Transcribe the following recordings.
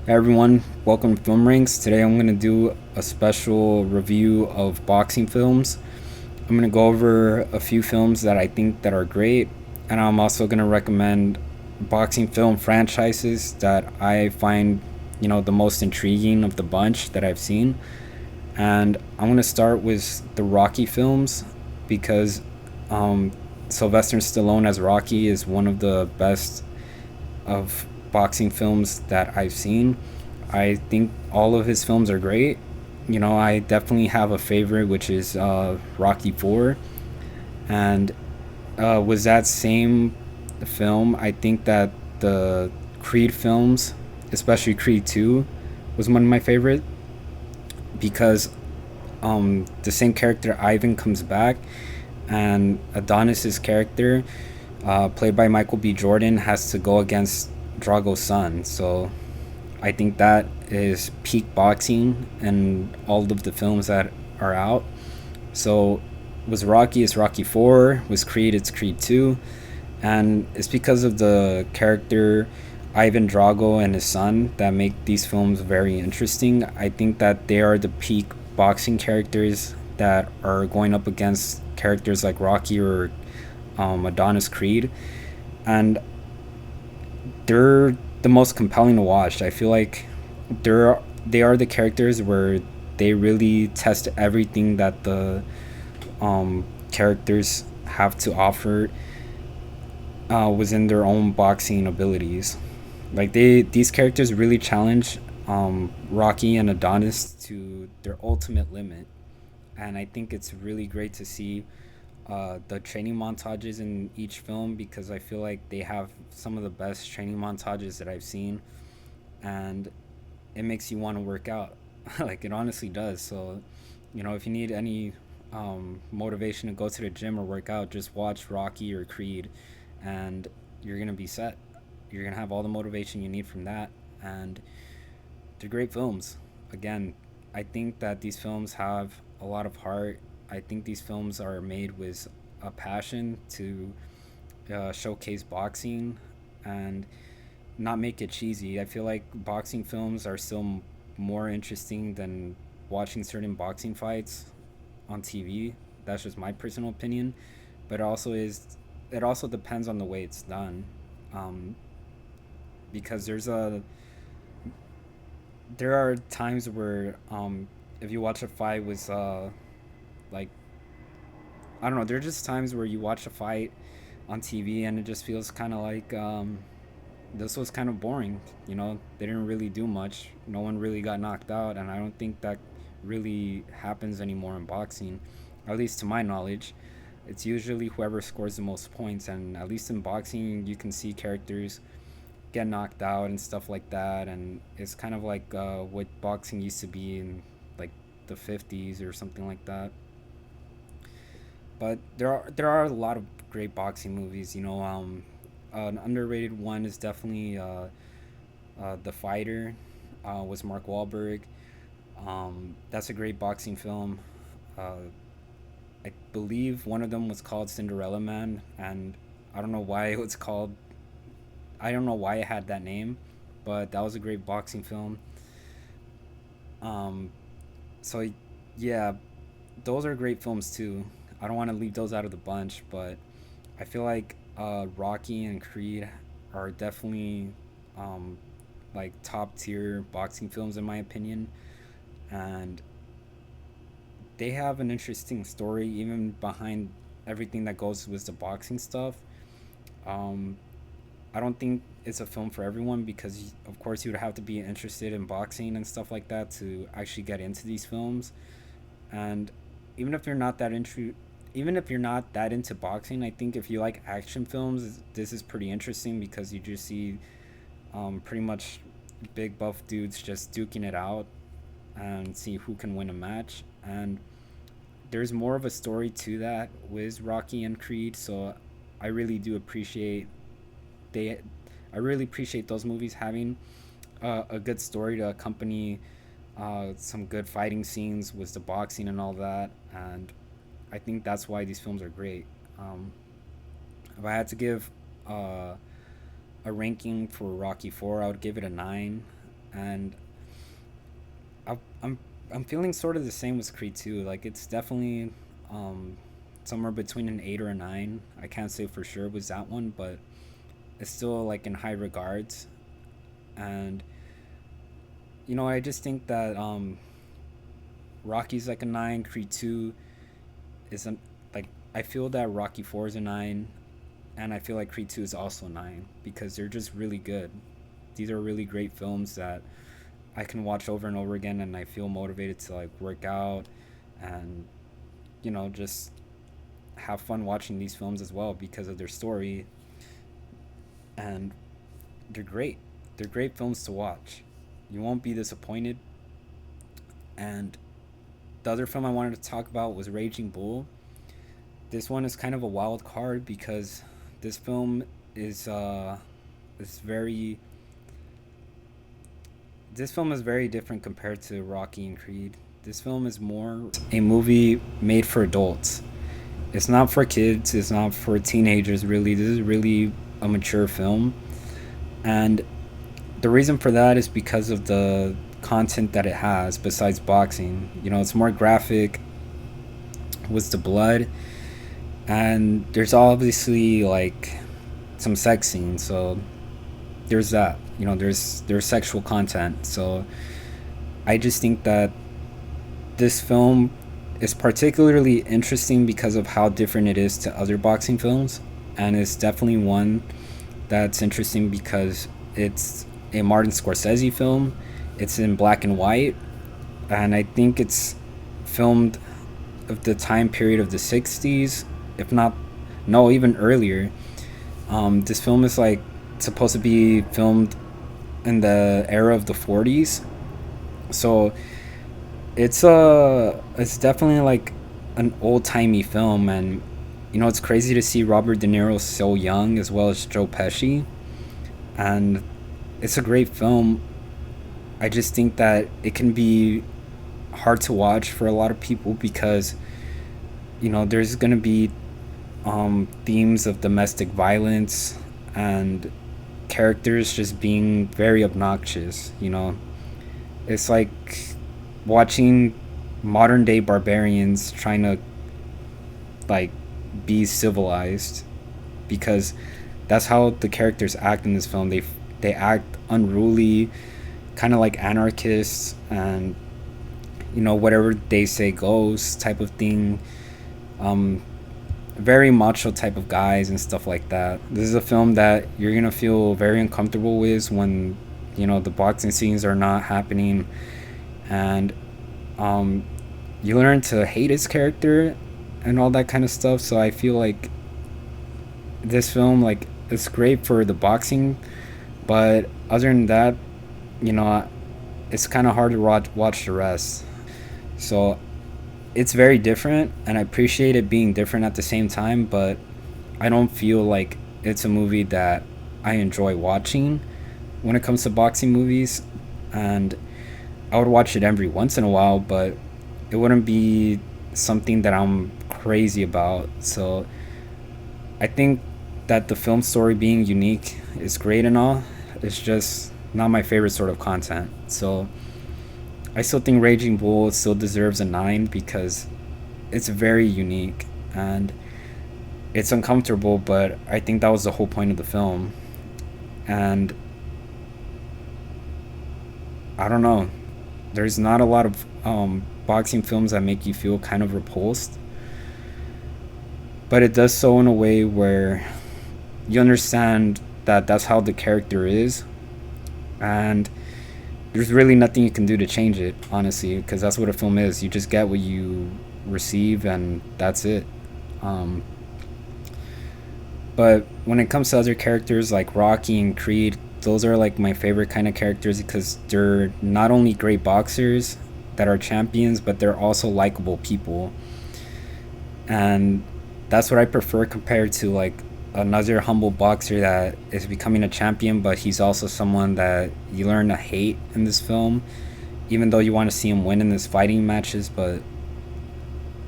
Hey everyone, welcome to Film Ranks. Today I'm going to do a special review of boxing films. I'm going to go over a few films that I think that are great, and I'm also going to recommend boxing film franchises that I find, the most intriguing of the bunch that I've seen. And I'm going to start with the Rocky films because um, Sylvester Stallone as Rocky is one of the best of boxing films that I've seen. I think all of his films are great. I definitely have a favorite, which is Rocky 4. And was that same film, I think that the Creed films, especially Creed 2, was one of my favorite because the same character Ivan comes back, and Adonis's character, played by Michael B. Jordan, has to go against Drago's son. So I think that is peak boxing and all of the films that are out. So was Rocky, it's Rocky 4, was Creed, it's Creed 2, and it's because of the character Ivan Drago and his son that make these films very interesting. I think that they are the peak boxing characters that are going up against characters like Rocky or Adonis Creed, and they're the most compelling to watch. I feel like they are the characters where they really test everything that the characters have to offer within their own boxing abilities. Like these characters really challenge Rocky and Adonis to their ultimate limit, and I think it's really great to see the training montages in each film because I feel like they have some of the best training montages that I've seen, and it makes you want to work out. Like it honestly does. So, if you need any motivation to go to the gym or work out, just watch Rocky or Creed, and you're gonna be set. You're gonna have all the motivation you need from that, and they're great films. Again, I think that these films have a lot of heart. I think these films are made with a passion to showcase boxing and not make it cheesy. I feel like boxing films are still more interesting than watching certain boxing fights on TV. That's just my personal opinion, but it also depends on the way it's done. Um, because there are times where if you watch a fight with like I don't know, there are just times where you watch a fight on TV and it just feels kind of like this was kind of boring. They didn't really do much. No one really got knocked out, and I don't think that really happens anymore in boxing, at least to my knowledge. It's usually whoever scores the most points, and at least in boxing, you can see characters get knocked out and stuff like that, and it's kind of like what boxing used to be in like the 50s or something like that. But there are a lot of great boxing movies. An underrated one is definitely The Fighter, was Mark Wahlberg. That's a great boxing film. Uh, I believe one of them was called Cinderella Man, and I don't know why it was called. I don't know why it had that name, but that was a great boxing film. Um, so yeah, those are great films too. I don't want to leave those out of the bunch, but I feel like Rocky and Creed are definitely um, like top tier boxing films in my opinion, and they have an interesting story even behind everything that goes with the boxing stuff. Um, I don't think it's a film for everyone because, of course, you would have to be interested in boxing and stuff like that to actually get into these films. And even if you're not that into, even if you're not that into boxing, I think if you like action films, this is pretty interesting because you just see pretty much big buff dudes just duking it out and see who can win a match. And there's more of a story to that with Rocky and Creed, so I really do appreciate they I really appreciate those movies having a good story to accompany some good fighting scenes with the boxing and all that, and I think that's why these films are great. Um, if I had to give uh, a ranking for Rocky 4, I would give it a 9. and I, I'm I'm feeling sort of the same with Creed 2. Like it's definitely somewhere between an 8 or a 9. I can't say for sure with that one, but it's still like in high regards. And I just think that Rocky's like a 9, Creed 2 isn't like I feel that Rocky 4 is a 9, and I feel like Creed 2 is also a 9 because they're just really good. These are really great films that I can watch over and over again, and I feel motivated to like work out and just have fun watching these films as well because of their story, and they're great. They're great films to watch. You won't be disappointed. And the other film I wanted to talk about was Raging Bull. This one is kind of a wild card because this film is very this film is very different compared to Rocky and Creed. This film is more a movie made for adults. It's not for kids, it's not for teenagers really. This is really a mature film. And the reason for that is because of the content that it has besides boxing. It's more graphic with the blood, and there's obviously like some sex scenes, so there's that. There's sexual content. So I just think that this film is particularly interesting because of how different it is to other boxing films, and it's definitely one that's interesting because it's a Martin Scorsese film. It's in black and white, and I think it's filmed of the time period of the 60s, if not, no, even earlier. This film is like supposed to be filmed in the era of the 40s, so it's definitely like an old timey film, and it's crazy to see Robert De Niro so young as well as Joe Pesci, and it's a great film. I just think that it can be hard to watch for a lot of people because there's gonna be themes of domestic violence and characters just being very obnoxious. It's like watching modern day barbarians trying to like be civilized, because that's how the characters act in this film. They act unruly, kind of like anarchists, and whatever they say goes type of thing. Very macho type of guys and stuff like that. This is a film that you're gonna feel very uncomfortable with when the boxing scenes are not happening, and you learn to hate his character and all that kind of stuff. So I feel like this film, like, it's great for the boxing, but other than that, you know it's kind of hard to watch the rest. So it's very different, and I appreciate it being different at the same time, but I don't feel like it's a movie that I enjoy watching when it comes to boxing movies. And I would watch it every once in a while, but it wouldn't be something that I'm crazy about. So I think that the film story being unique is great and all. It's just not my favorite sort of content. So I still think Raging Bull still deserves a 9 because it's very unique and it's uncomfortable, but I think that was the whole point of the film. And I don't know, there's not a lot of boxing films that make you feel kind of repulsed, but it does so in a way where you understand that that's how the character is, and there's really nothing you can do to change it, honestly, because that's what a film is. You just get what you receive, and that's it. Um, but when it comes to other characters like Rocky and Creed, those are like my favorite kind of characters because they're not only great boxers that are champions, but they're also likable people. And that's what I prefer compared to like another humble boxer that is becoming a champion, but he's also someone that you learn to hate in this film, even though you want to see him win in his fighting matches. But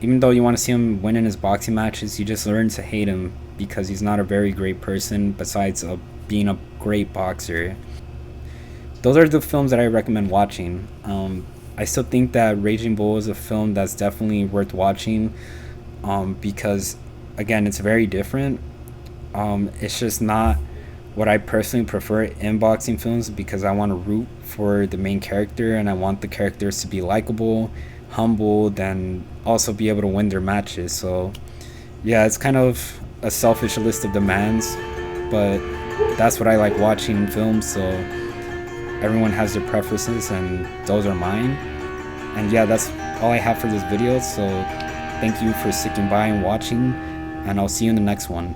even though you want to see him win in his boxing matches, you just learn to hate him because he's not a very great person besides being a great boxer. those are the films that I recommend watching. I still think that Raging Bull is a film that's definitely worth watching, because again, it's very different. It's just not what I personally prefer in boxing films, because I want to root for the main character and I want the characters to be likable, humbled, and also be able to win their matches. So yeah, it's kind of a selfish list of demands, but that's what I like watching in films. So everyone has their preferences, and those are mine. And yeah, that's all I have for this video. So thank you for sticking by and watching, and I'll see you in the next one.